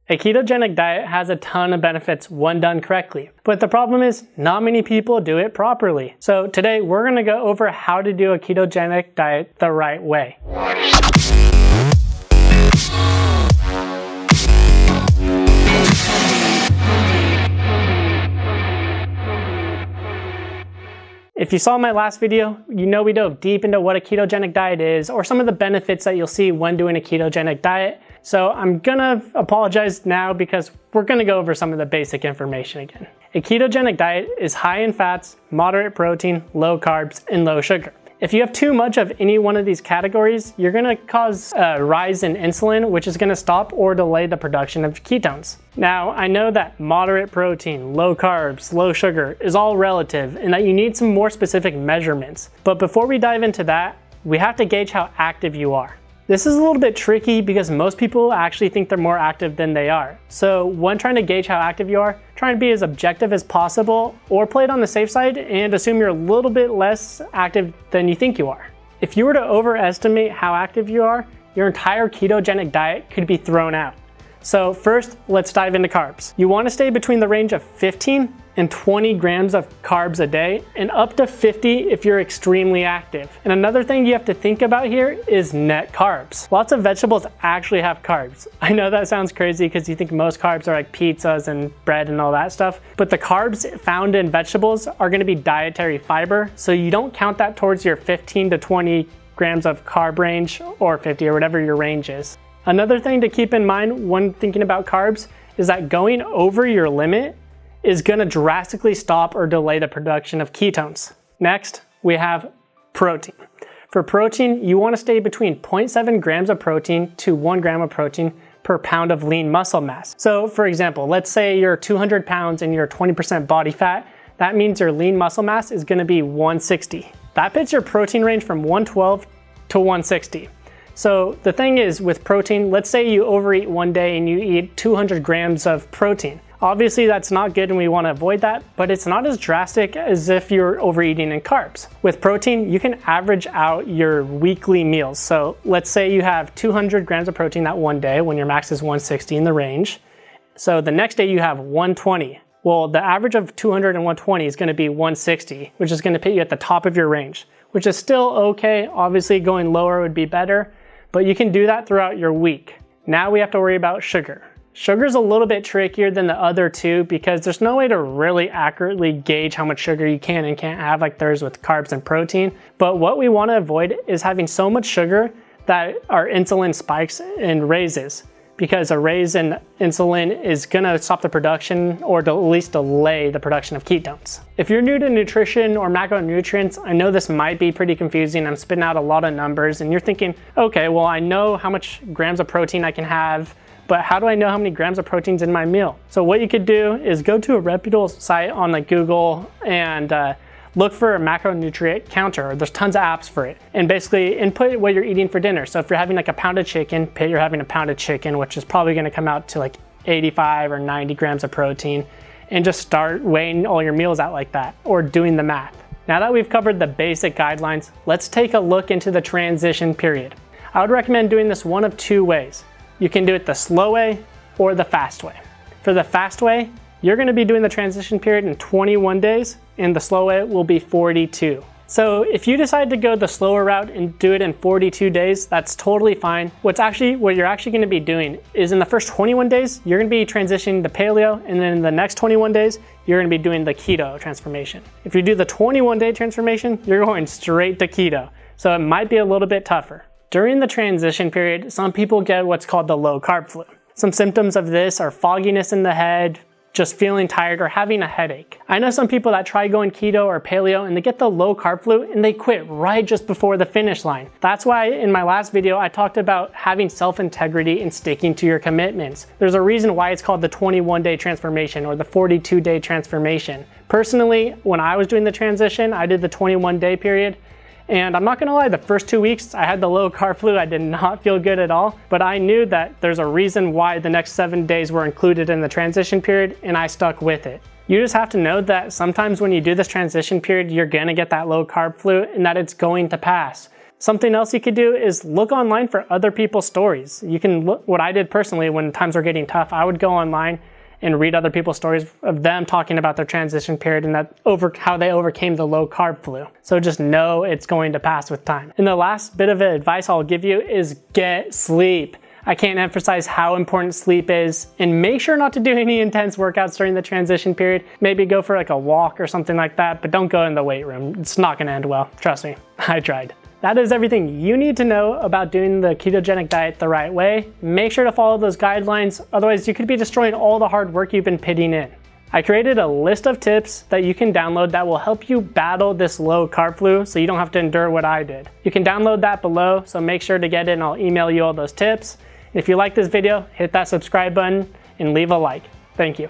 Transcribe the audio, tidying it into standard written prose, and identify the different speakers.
Speaker 1: A ketogenic diet has a ton of benefits when done correctly, but the problem is not many people do it properly. So today we're going to go over how to do a ketogenic diet the right way. If you saw my last video, you know we dove deep into what a ketogenic diet is or some of the benefits that you'll see when doing a ketogenic diet. So I'm gonna apologize now because we're gonna go over some of the basic information again. A ketogenic diet is high in fats, moderate protein, low carbs, and low sugar. If you have too much of any one of these categories, you're gonna cause a rise in insulin, which is gonna stop or delay the production of ketones. Now, I know that moderate protein, low carbs, low sugar is all relative and that you need some more specific measurements. But before we dive into that, we have to gauge how active you are. This is a little bit tricky because most people actually think they're more active than they are. So when trying to gauge how active you are, try and be as objective as possible or play it on the safe side and assume you're a little bit less active than you think you are. If you were to overestimate how active you are, your entire ketogenic diet could be thrown out. So first, let's dive into carbs. You want to stay between the range of 15 and 20 grams of carbs a day and up to 50 if you're extremely active. And another thing you have to think about here is net carbs. Lots of vegetables actually have carbs. I know that sounds crazy because you think most carbs are like pizzas and bread and all that stuff, but the carbs found in vegetables are going to be dietary fiber, so you don't count that towards your 15 to 20 grams of carb range or 50 or whatever your range is. Another thing to keep in mind when thinking about carbs is that going over your limit is going to drastically stop or delay the production of ketones. Next, we have protein. For protein, you want to stay between 0.7 grams of protein to 1 gram of protein per pound of lean muscle mass. So for example, let's say you're 200 pounds and you're 20% body fat. That means your lean muscle mass is going to be 160. That puts your protein range from 112 to 160. So the thing is with protein, let's say you overeat one day and you eat 200 grams of protein. Obviously that's not good and we want to avoid that, but it's not as drastic as if you're overeating in carbs. With protein, you can average out your weekly meals. So let's say you have 200 grams of protein that one day when your max is 160 in the range. So the next day you have 120. Well, the average of 200 and 120 is going to be 160, which is going to put you at the top of your range, which is still okay. Obviously going lower would be better, but you can do that throughout your week. Now we have to worry about sugar. Sugar is a little bit trickier than the other two because there's no way to really accurately gauge how much sugar you can and can't have like there is with carbs and protein. But what we want to avoid is having so much sugar that our insulin spikes and raises, because a raise in insulin is gonna stop the production or at least delay the production of ketones. If you're new to nutrition or macronutrients, I know this might be pretty confusing. I'm spitting out a lot of numbers and you're thinking, okay, well I know how much grams of protein I can have, but how do I know how many grams of protein's in my meal? So what you could do is go to a reputable site on like Google and look for a macronutrient counter. There's tons of apps for it. And basically input what you're eating for dinner. So if you're having like a pound of chicken, put you're having a pound of chicken, which is probably gonna come out to like 85 or 90 grams of protein, and just start weighing all your meals out like that or doing the math. Now that we've covered the basic guidelines, let's take a look into the transition period. I would recommend doing this one of two ways. You can do it the slow way or the fast way. For the fast way, you're gonna be doing the transition period in 21 days and the slow way will be 42. So if you decide to go the slower route and do it in 42 days, that's totally fine. What you're actually gonna be doing is in the first 21 days, you're gonna be transitioning to paleo, and then in the next 21 days, you're gonna be doing the keto transformation. If you do the 21-day transformation, you're going straight to keto. So it might be a little bit tougher. During the transition period, some people get what's called the Lowcarb Flu. Some symptoms of this are fogginess in the head, just feeling tired, or having a headache. I know some people that try going keto or paleo and they get the Lowcarb Flu and they quit right just before the finish line. That's why in my last video, I talked about having self-integrity and sticking to your commitments. There's a reason why it's called the 21-day transformation or the 42-day transformation. Personally, when I was doing the transition, I did the 21-day period. And I'm not gonna lie, the first 2 weeks I had the low carb flu. I did not feel good at all, but I knew that there's a reason why the next 7 days were included in the transition period, and I stuck with it. You just have to know that sometimes when you do this transition period, you're gonna get that low carb flu and that it's going to pass. Something else you could do is look online for other people's stories. You can look, what I did personally when times were getting tough, I would go online and read other people's stories of them talking about their transition period and how they overcame the low carb flu. So just know it's going to pass with time. And the last bit of advice I'll give you is get sleep. I can't emphasize how important sleep is, and make sure not to do any intense workouts during the transition period. Maybe go for like a walk or something like that, but don't go in the weight room. It's not gonna end well, trust me, I tried. That is everything you need to know about doing the ketogenic diet the right way. Make sure to follow those guidelines, otherwise you could be destroying all the hard work you've been putting in. I created a list of tips that you can download that will help you battle this low carb flu so you don't have to endure what I did. You can download that below, so make sure to get it and I'll email you all those tips. And if you like this video, hit that subscribe button and leave a like. Thank you.